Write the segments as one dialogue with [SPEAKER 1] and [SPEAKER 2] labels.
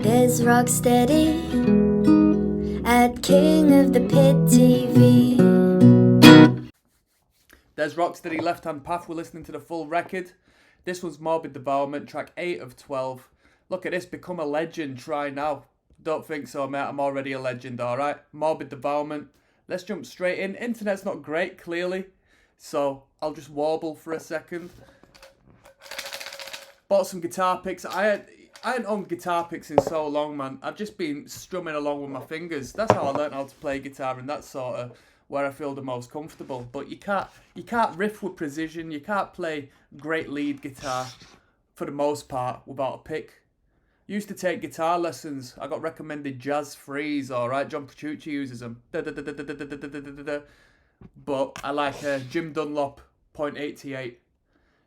[SPEAKER 1] There's Rocksteady at King of the Pit TV.
[SPEAKER 2] There's Rocksteady Left Hand Path. We're listening to the full record. This was Morbid Devourment, track 8 of 12. Look at this, become a legend, try now. Don't think so, mate, I'm already a legend, alright? Morbid Devourment. Let's jump straight in. Internet's not great, clearly, so I'll just warble for a second. Bought some guitar picks. I hadn't owned guitar picks in so long, man. I've just been strumming along with my fingers. That's how I learned how to play guitar, and that's sort of where I feel the most comfortable. But you can't riff with precision. You can't play great lead guitar for the most part without a pick. Used to take guitar lessons. I got recommended Jazz Freeze, alright. John Petrucci uses them. But I like Jim Dunlop .88.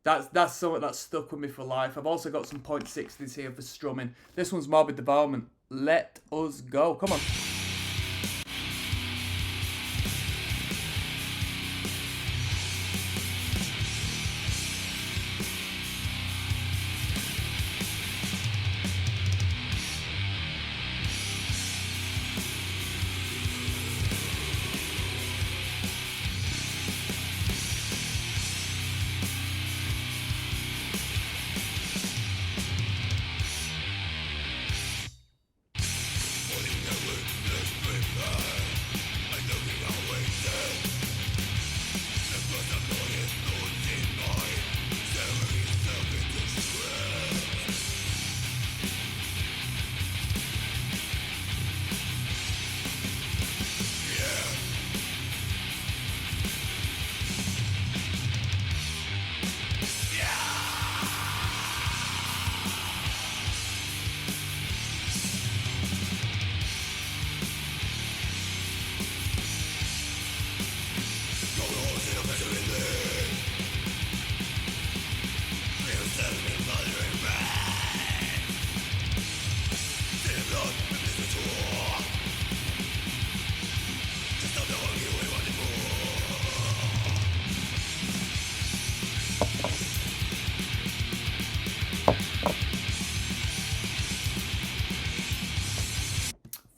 [SPEAKER 2] That's something that's stuck with me for life. I've also got some .60s here for strumming. This one's Morbid Devourment. Let us go. Come on.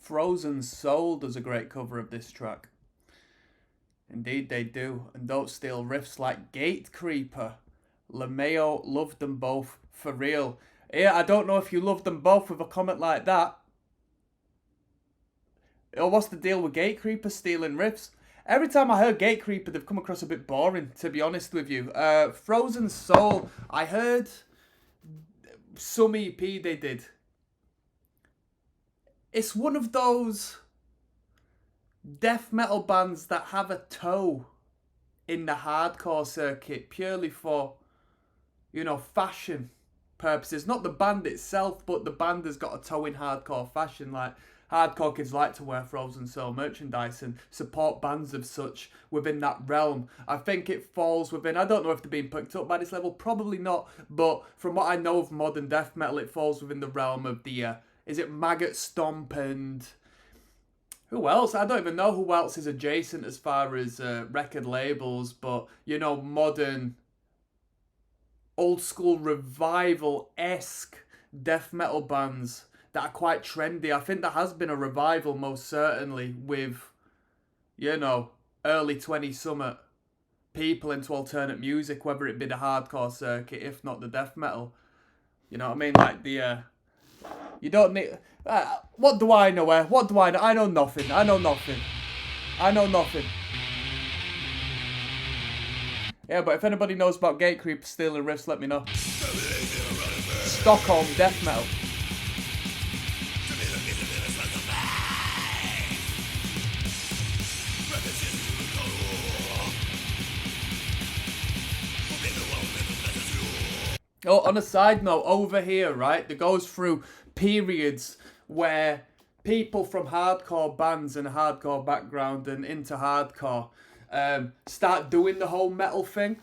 [SPEAKER 2] Frozen Soul does a great cover of this track. Indeed they do. And don't steal riffs like Gate Creeper. LeMayo loved them both for real. Yeah, I don't know if you loved them both with a comment like that. Or what's the deal with Gate Creeper stealing riffs? Every time I heard Gate Creeper, they've come across a bit boring, to be honest with you. Frozen Soul, I heard some EP they did. It's one of those death metal bands that have a toe in the hardcore circuit purely for, fashion purposes. Not the band itself, but the band has got a toe in hardcore fashion. Like, hardcore kids like to wear Frozen Soul merchandise and support bands of such within that realm. I think it falls within, I don't know if they're being picked up by this level, probably not, but from what I know of modern death metal, it falls within the realm of the, is it Maggot Stomp and who else? I don't even know who else is adjacent as far as record labels, but, modern, old school revival-esque death metal bands that are quite trendy. I think there has been a revival, most certainly, with, early 20 something people into alternate music, whether it be the hardcore circuit, if not the death metal. You know what I mean? Like the, you don't need... what do I know? What do I know? I know nothing. I know nothing. Yeah, but if anybody knows about Gate Creeper stealing riffs, let me know. Stockholm death metal. Oh, on a side note, over here, right, that goes through periods where people from hardcore bands and hardcore background and into hardcore start doing the whole metal thing.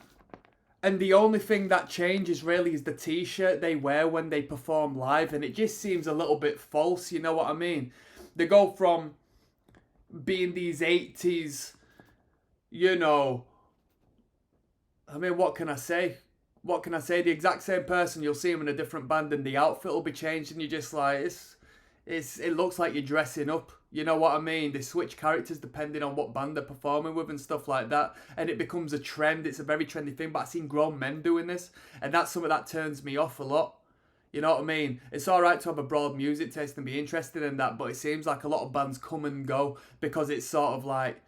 [SPEAKER 2] And the only thing that changes really is the t-shirt they wear when they perform live. And it just seems a little bit false, you know what I mean? They go from being these 80s, what can I say? what can I say? The exact same person. You'll see him in a different band, and the outfit will be changed, and you're just like, it looks like you're dressing up. You know what I mean? They switch characters depending on what band they're performing with and stuff like that, and it becomes a trend. It's a very trendy thing. But I've seen grown men doing this, and that's something that turns me off a lot. You know what I mean? It's alright to have a broad music taste and be interested in that, but it seems like a lot of bands come and go because it's sort of like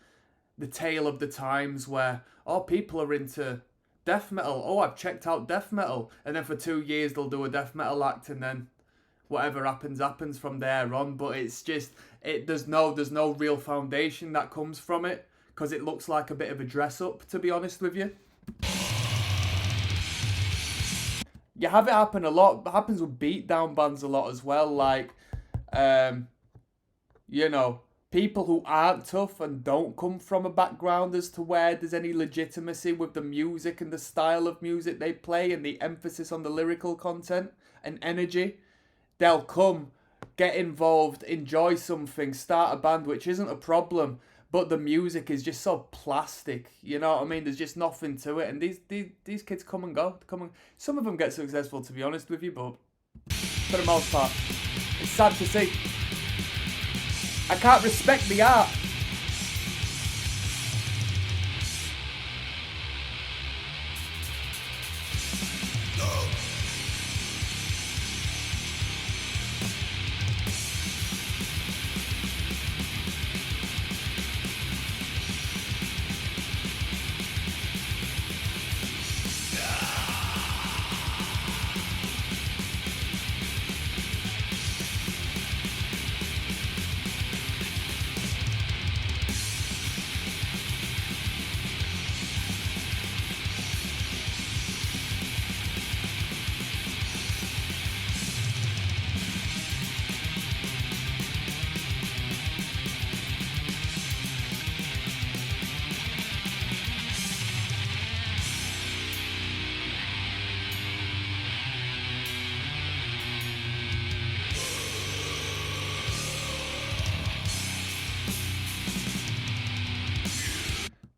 [SPEAKER 2] the tale of the times where, oh, people are into death metal. Oh, I've checked out death metal. And then for 2 years they'll do a death metal act, and then whatever happens from there on. But it's just, there's no real foundation that comes from it, because it looks like a bit of a dress up, to be honest with you. You have it happen a lot. It happens with beatdown bands a lot as well. Like, you know, people who aren't tough and don't come from a background as to where there's any legitimacy with the music and the style of music they play and the emphasis on the lyrical content and energy. They'll come, get involved, enjoy something, start a band, which isn't a problem. But the music is just so plastic, you know what I mean? There's just nothing to it, and these kids come and go. Some of them get successful, to be honest with you, but for the most part, it's sad to see. I can't respect the art.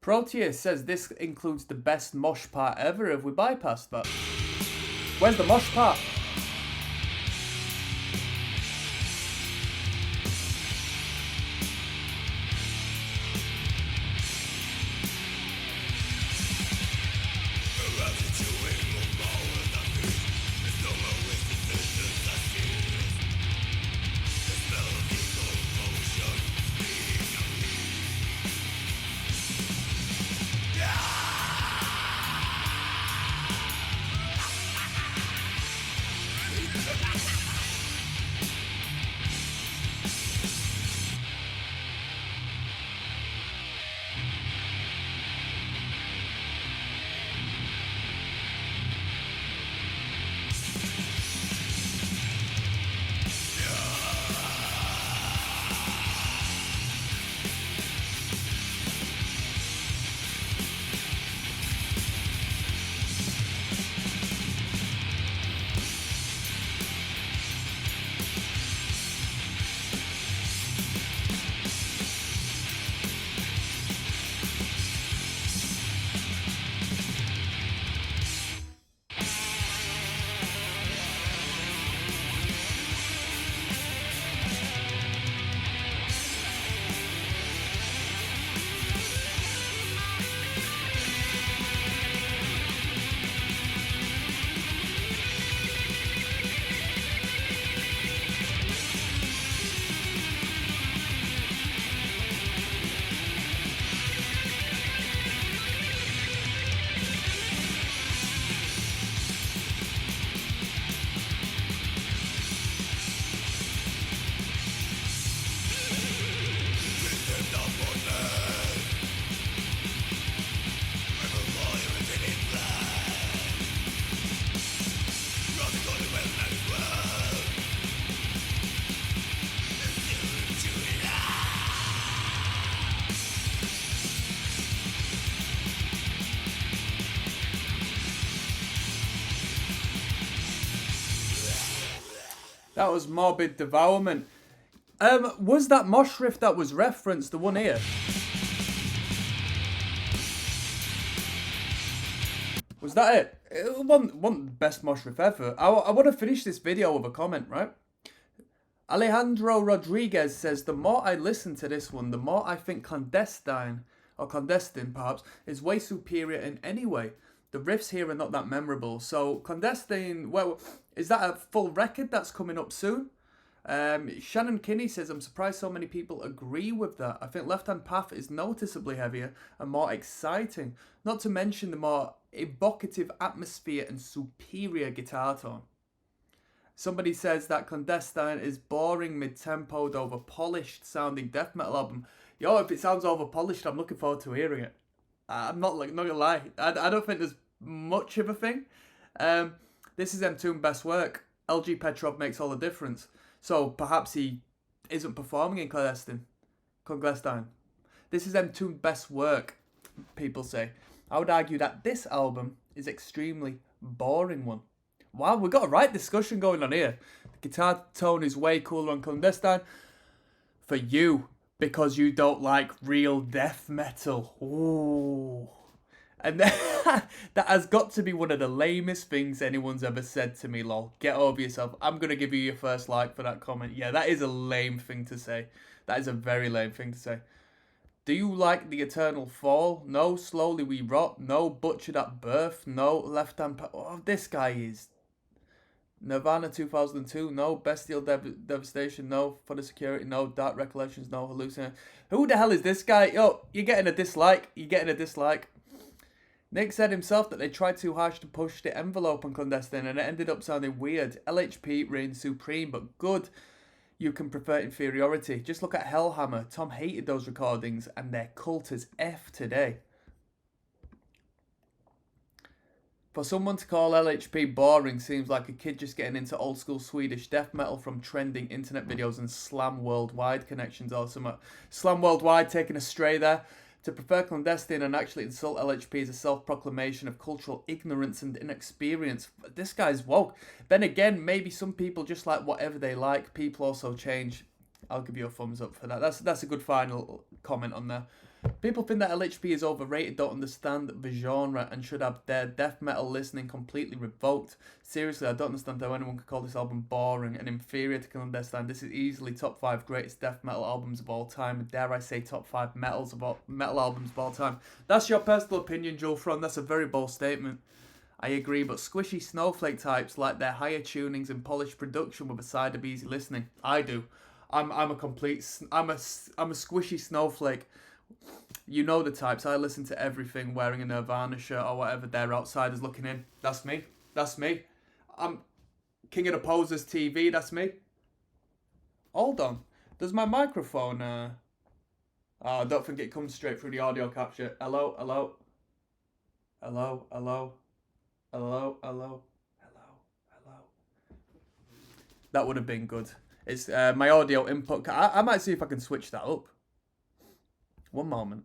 [SPEAKER 2] Proteus says this includes the best mosh part ever. Have we bypassed that? Where's the mosh part? That was Morbid Devourment. Was that mosh riff that was referenced the one here? Was was that it? It wasn't the best mosh riff ever. I want to finish this video with a comment, right? Alejandro Rodriguez says, the more I listen to this one, the more I think Clandestine, or Clandestine perhaps, is way superior in any way. The riffs here are not that memorable. So Clandestine, well, is that a full record that's coming up soon? Shannon Kinney says, I'm surprised so many people agree with that. I think Left Hand Path is noticeably heavier and more exciting. Not to mention the more evocative atmosphere and superior guitar tone. Somebody says that Clandestine is boring, mid-tempoed, over-polished sounding death metal album. Yo, if it sounds over-polished, I'm looking forward to hearing it. I'm not gonna lie. I don't think there's much of a thing. This is Entombed best work. LG Petrov makes all the difference. So perhaps he isn't performing in Clandestine. This is Entombed best work, people say. I would argue that this album is extremely boring one. Wow, we've got a right discussion going on here. The guitar tone is way cooler on Clandestine. For you, because you don't like real death metal. Ooh. And that has got to be one of the lamest things anyone's ever said to me, lol. Get over yourself. I'm going to give you your first like for that comment. Yeah, that is a lame thing to say. That is a very lame thing to say. Do you like The Eternal Fall? No. Slowly We Rot? No. Butchered at Birth? No. Left Hand... Oh, this guy is... Nirvana 2002? No. Bestial Devastation? No. For the Security? No. Dark Recollections? No. Hallucination? Who the hell is this guy? Yo, you're getting a dislike. You're getting a dislike. Nick said himself that they tried too harsh to push the envelope on Clandestine and it ended up sounding weird. LHP reigns supreme, but good. You can prefer inferiority. Just look at Hellhammer. Tom hated those recordings and they're cult as F today. For someone to call LHP boring seems like a kid just getting into old school Swedish death metal from trending internet videos and Slam Worldwide connections or something. Slam Worldwide taking a stray there. To prefer Clandestine and actually insult LHP is a self-proclamation of cultural ignorance and inexperience. This guy's woke. Then again, maybe some people just like whatever they like. People also change. I'll give you a thumbs up for that. That's a good final comment on there. People think that LHP is overrated, don't understand the genre, and should have their death metal listening completely revoked. Seriously, I don't understand how anyone could call this album boring and inferior to Clandestine. This is easily top 5 greatest death metal albums of all time, and dare I say top 5 metal albums of all time. That's your personal opinion, Joel Fron. That's a very bold statement. I agree, but squishy snowflake types like their higher tunings and polished production with a side of easy listening. I do. I'm a squishy snowflake. You know the types. I listen to everything wearing a Nirvana shirt or whatever. They're outsiders looking in. That's me. That's me. I'm King of the Posers TV. That's me. Hold on. Does my microphone... Oh, I don't think it comes straight through the audio capture. Hello, hello. Hello, hello. Hello, hello. Hello, hello. That would have been good. It's my audio input. I might see if I can switch that up. One moment.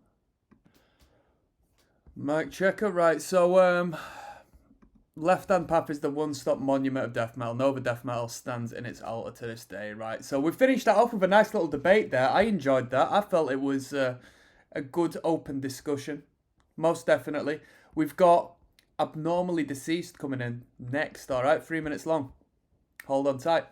[SPEAKER 2] Mic checker, right, so Left Hand Path is the one-stop monument of death metal. Nova death metal stands in its altar to this day, right? So we finished that off with a nice little debate there. I enjoyed that. I felt it was a good open discussion. Most definitely. We've got Abnormally Deceased coming in next, alright? 3 minutes long. Hold on tight.